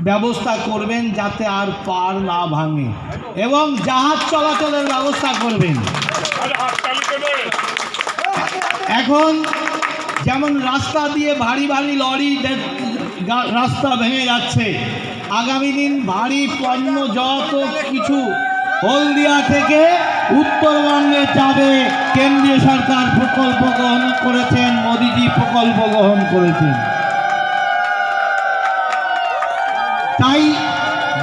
ব্যবস্থা করবেন যাতে আর পার না ভাঙে, এবং জাহাজ চলাচলের ব্যবস্থা করবেন। এখন যেমন রাস্তা দিয়ে ভারী ভারী লরি রাস্তা ভেঙে যাচ্ছে, আগামী দিন ভারী পণ্য যত কিছু হলদিয়া থেকে উত্তরবঙ্গে যাবে, কেন্দ্রীয় সরকার প্রকল্প গ্রহণ করেছেন, মোদিজি প্রকল্প গ্রহণ করেছেন। তাই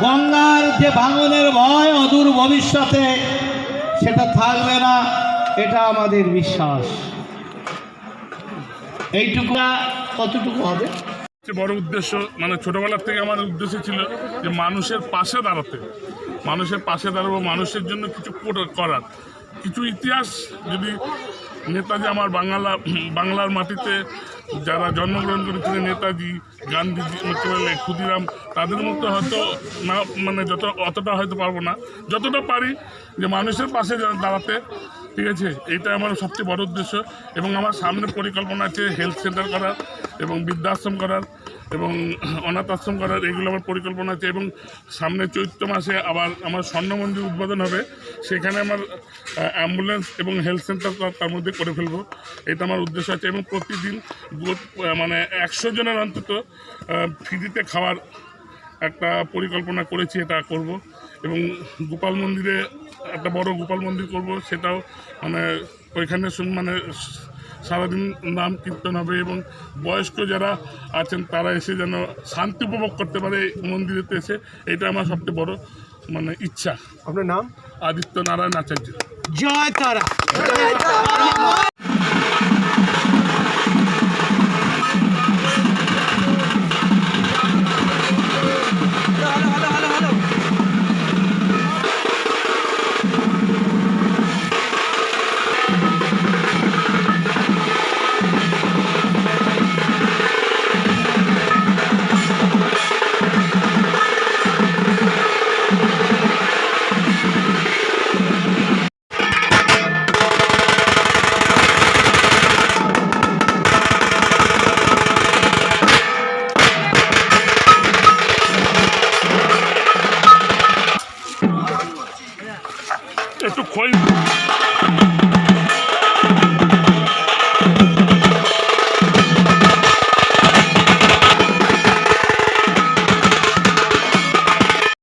গঙ্গার যে ভাঙনের ভয় অদূর ভবিষ্যতে সেটা থাকবে না, এটা আমাদের বিশ্বাস। এইটুকু কতটুকু হবে বড় উদ্দেশ্য, মানে ছোটবেলার থেকে আমার উদ্দেশ্য ছিল যে মানুষের পাশে দাঁড়াতে, মানুষের পাশে দাঁড়াবো, মানুষের জন্য কিছু করার, কিছু ইতিহাস। যদি নেতাজি আমার বাংলার মাটিতে যারা জন্মগ্রহণ করেছিলেন, নেতাজি, গান্ধীজি, ক্ষুদিরাম, তাদের মতো হয়তো না, মানে অতটা হয়তো পারবো না, যতটা পারি যে মানুষের পাশে দাঁড়াতে। ঠিক আছে, এইটা আমার সবচেয়ে বড় উদ্দেশ্য। এবং আমার সামনে পরিকল্পনা আছে হেলথ সেন্টার করার, এবং বৃদ্ধাশ্রম করার, এবং অনাথ আশ্রম করার, এগুলো আমার পরিকল্পনা আছে। এবং সামনে চৈত্র মাসে আবার আমার স্বর্ণ মন্দির উদ্বোধন হবে, সেখানে আমার অ্যাম্বুলেন্স এবং হেলথ সেন্টার তার মধ্যে করে ফেলবো, এটা আমার উদ্দেশ্য আছে। এবং প্রতিদিন মানে 100 জনের অন্তত ফ্রিতে খাওয়ার একটা পরিকল্পনা করেছি, এটা করব। এবং গোপাল মন্দিরে একটা বড় গোপাল মন্দির করব, সেটাও মানে ওইখানে মানে সারাদিন নাম কীর্তন হবে, এবং বয়স্ক যারা আছেন তারা এসে যেন শান্তি উপভোগ করতে পারে মন্দিরেতে এসে, এটা আমার সবচেয়ে বড় মানে ইচ্ছা। আপনার নাম? আদিত্য নারায়ণ আচার্য। জয় তারা।